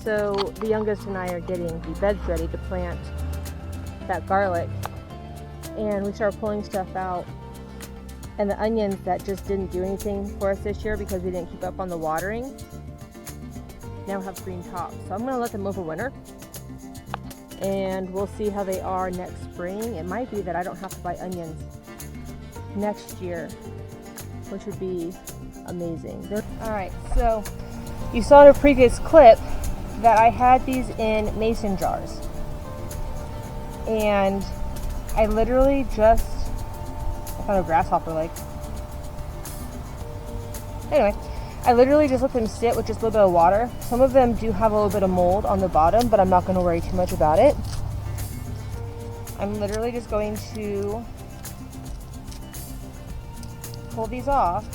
So the youngest and I are getting the beds ready to plant that garlic, and we start pulling stuff out. And the onions that just didn't do anything for us this year because we didn't keep up on the watering now have green tops. So I'm going to let them overwinter, and we'll see how they are next spring. It might be that I don't have to buy onions next year, which would be amazing. Alright, so you saw in a previous clip that I had these in mason jars, and I literally just found a grasshopper leg. Anyway, I literally just let them sit with just a little bit of water. Some of them do have a little bit of mold on the bottom, but I'm not going to worry too much about it. I'm literally just going to pull these off.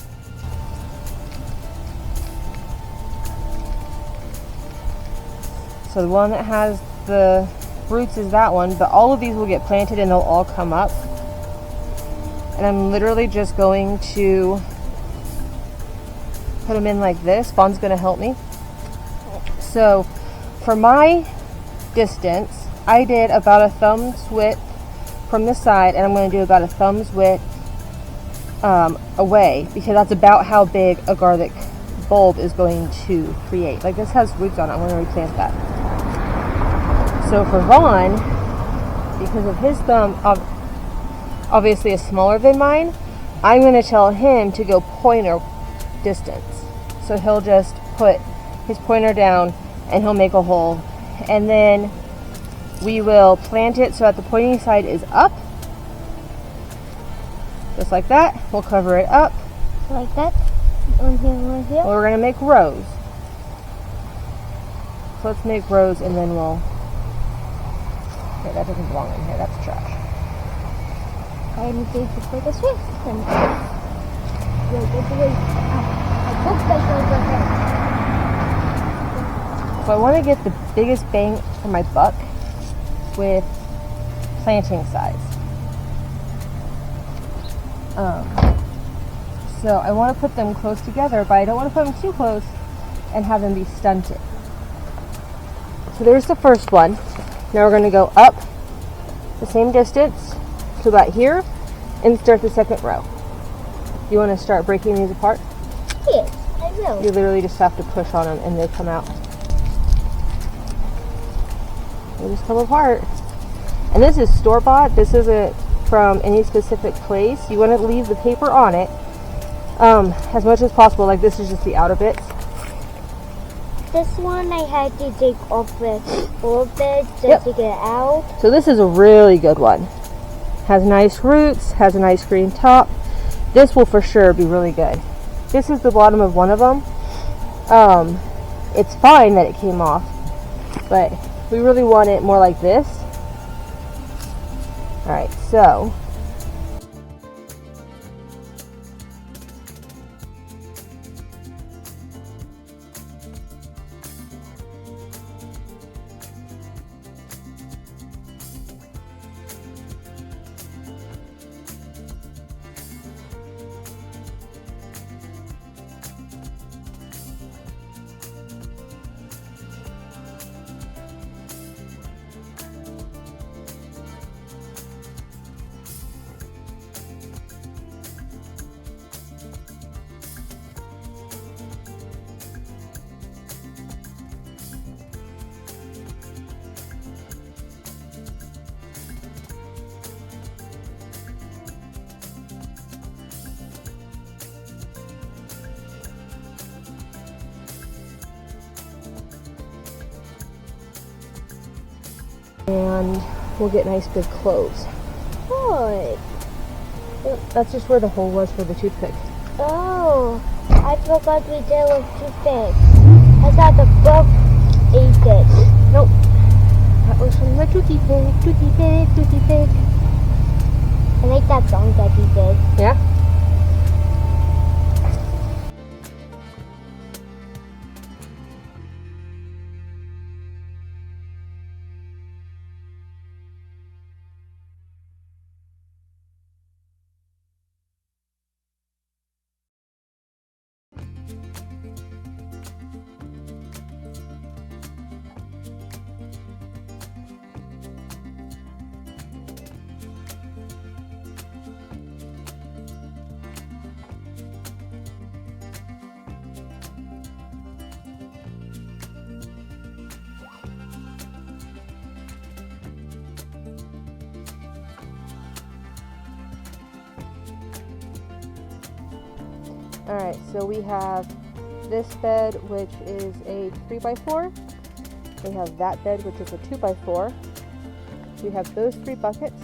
So the one that has the roots is that one, but all of these will get planted and they'll all come up. And I'm literally just going to put them in like this. Vaughn's going to help me. So for my distance, I did about a thumb's width from the side, and I'm going to do about a thumb's width away, because that's about how big a garlic bulb is going to create. Like, this has roots on it. I'm going to replant that. So for Vaughn, because of his thumb obviously is smaller than mine, I'm going to tell him to go pointer distance. So he'll just put his pointer down and he'll make a hole, and then we will plant it so that the pointing side is up, just like that. We'll cover it up like that. One here, one here. Well, we're going to make rows. So let's make rows, and then we'll... Okay, that doesn't belong in here. That's trash. I need to put this way. So I want to get the biggest bang for my buck with planting size. So I want to put them close together, but I don't want to put them too close and have them be stunted. So there's the first one. Now we're going to go up the same distance to about here and start the second row. You want to start breaking these apart? Yes, I will. You literally just have to push on them and they come out. They just come apart. And this is store-bought. This isn't from any specific place. You want to leave the paper on it as much as possible. Like, this is just the outer bits. This one I had to take off the old bit just to get it out. So this is a really good one. Has nice roots, has a nice green top. This will for sure be really good. This is the bottom of one of them. It's fine that it came off, but we really want it more like this. Alright, so and we'll get nice big cloves. Good. Yep, that's just where the hole was for the toothpick. Oh, I forgot we did with toothpick. I thought the book ate it. Nope. That was from the toothy pig, toothy pig, toothy pig. I like that song that he did. Yeah? Alright, so we have this bed, which is a 3x4. We have that bed, which is a 2x4. We have those 3 buckets,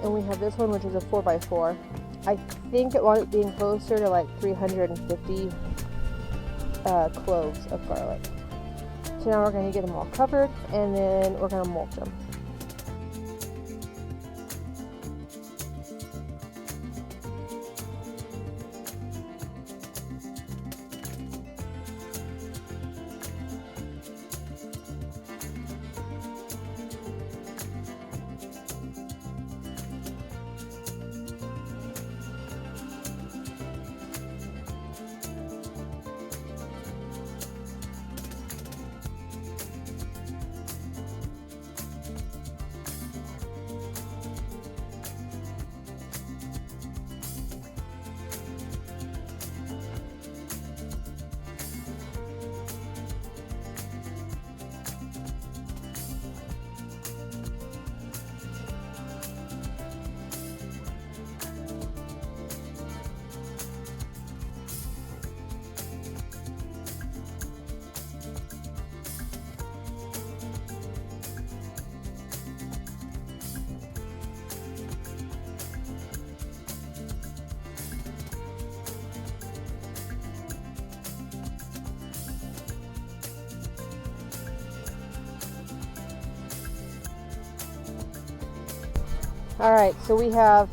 and we have this one, which is a 4x4. I think it wound up being closer to like 350 cloves of garlic. So now we're going to get them all covered, and then we're going to mulch them. Alright, so we have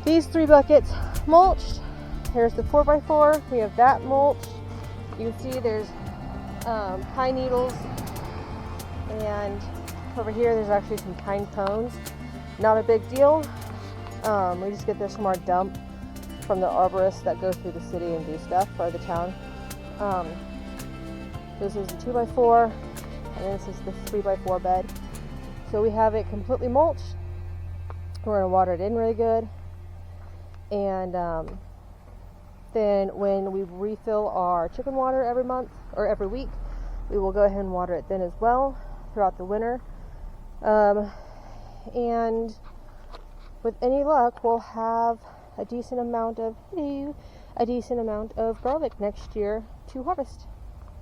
these 3 buckets mulched. Here's the 4x4. We have that mulched. You can see there's pine needles, and over here there's actually some pine cones. Not a big deal. We just get this from our dump from the arborists that go through the city and do stuff, or the town. This is the 2x4, and this is the 3x4 bed. So we have it completely mulched. We're going to water it in really good, and then when we refill our chicken water every month or every week, we will go ahead and water it then as well throughout the winter, and with any luck we'll have a decent amount of garlic next year to harvest.